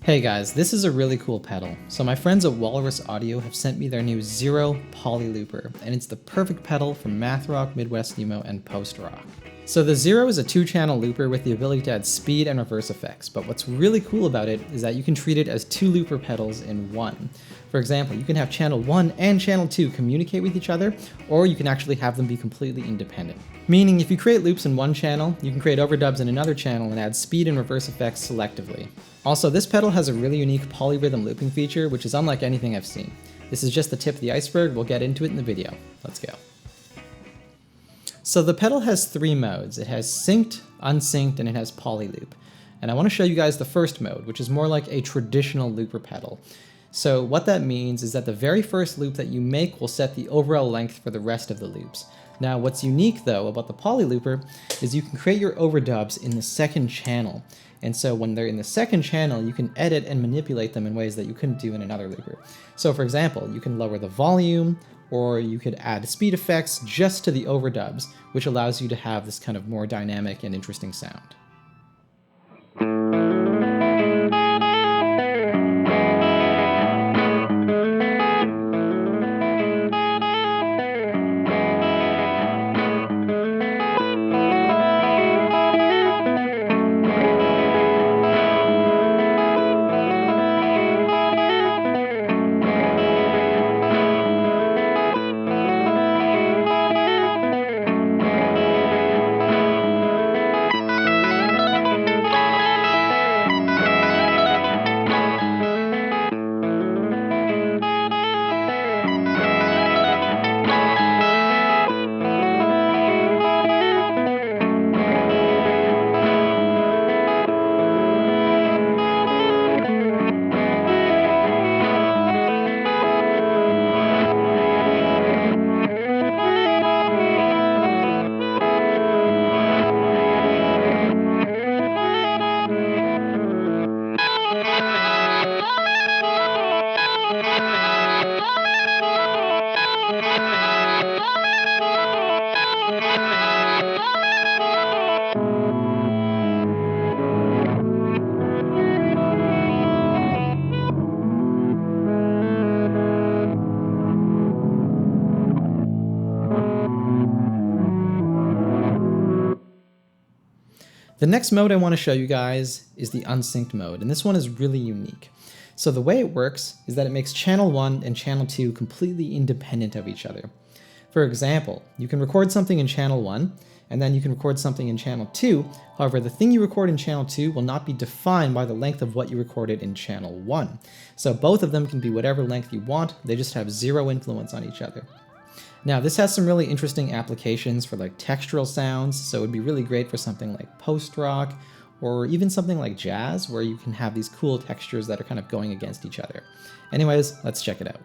Hey guys, this is a really cool pedal. So my friends at Walrus Audio have sent me their new Xero Poly Looper, and it's the perfect pedal for math rock, Midwest emo, and post rock. So the Xero is a 2-channel looper with the ability to add speed and reverse effects, but what's really cool about it is that you can treat it as 2 looper pedals in one. For example, you can have channel 1 and channel 2 communicate with each other, or you can actually have them be completely independent. Meaning, if you create loops in one channel, you can create overdubs in another channel and add speed and reverse effects selectively. Also, this pedal has a really unique polyrhythm looping feature, which is unlike anything I've seen. This is just the tip of the iceberg, we'll get into it in the video. Let's go. So the pedal has 3 modes. It has synced, unsynced, and it has polyloop. And I want to show you guys the first mode, which is more like a traditional looper pedal. So what that means is that the very first loop that you make will set the overall length for the rest of the loops. Now what's unique though about the polylooper is you can create your overdubs in the second channel. And so when they're in the second channel, you can edit and manipulate them in ways that you couldn't do in another looper. So for example, you can lower the volume, or you could add speed effects just to the overdubs, which allows you to have this kind of more dynamic and interesting sound. The next mode I want to show you guys is the unsynced mode, and this one is really unique. So the way it works is that it makes channel 1 and channel 2 completely independent of each other. For example, you can record something in channel 1, and then you can record something in channel 2. However, the thing you record in channel 2 will not be defined by the length of what you recorded in channel 1. So both of them can be whatever length you want, they just have zero influence on each other. Now this has some really interesting applications for like textural sounds, so it would be really great for something like post-rock, or even something like jazz, where you can have these cool textures that are kind of going against each other. Anyways, let's check it out.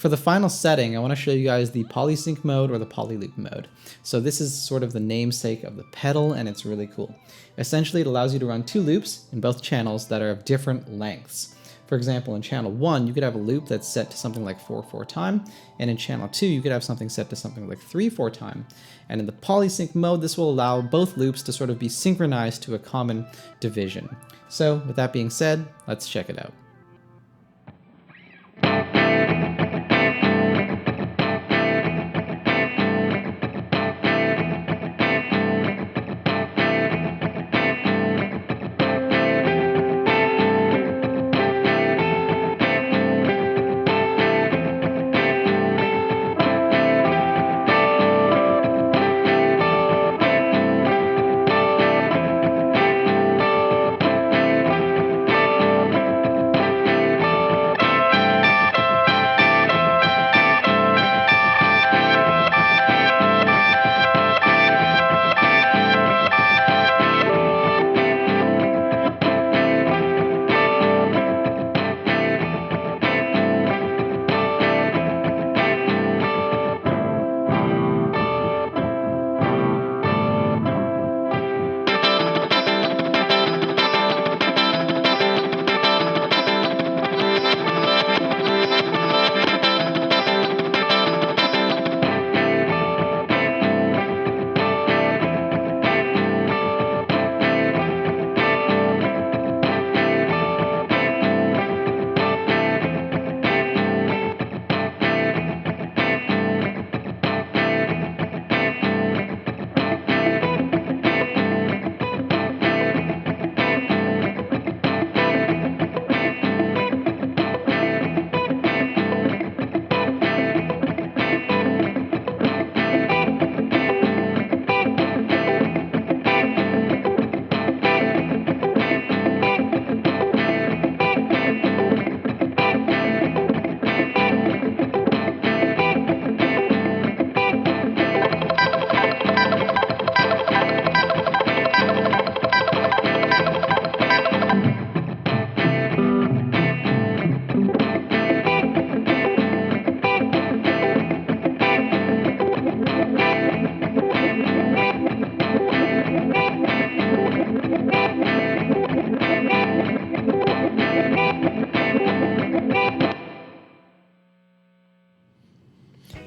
For the final setting, I want to show you guys the polysync mode or the poly loop mode. So this is sort of the namesake of the pedal, and it's really cool. Essentially, it allows you to run 2 loops in both channels that are of different lengths. For example, in channel 1, you could have a loop that's set to something like 4/4 time, and in channel 2, you could have something set to something like 3/4 time. And in the polysync mode, this will allow both loops to sort of be synchronized to a common division. So with that being said, let's check it out.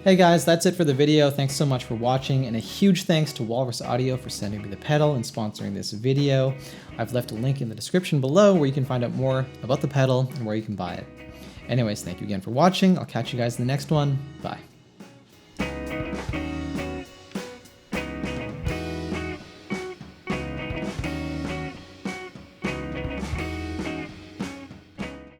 Hey guys, that's it for the video. Thanks so much for watching, and a huge thanks to Walrus Audio for sending me the pedal and sponsoring this video. I've left a link in the description below where you can find out more about the pedal and where you can buy it. Anyways, thank you again for watching. I'll catch you guys in the next one. Bye.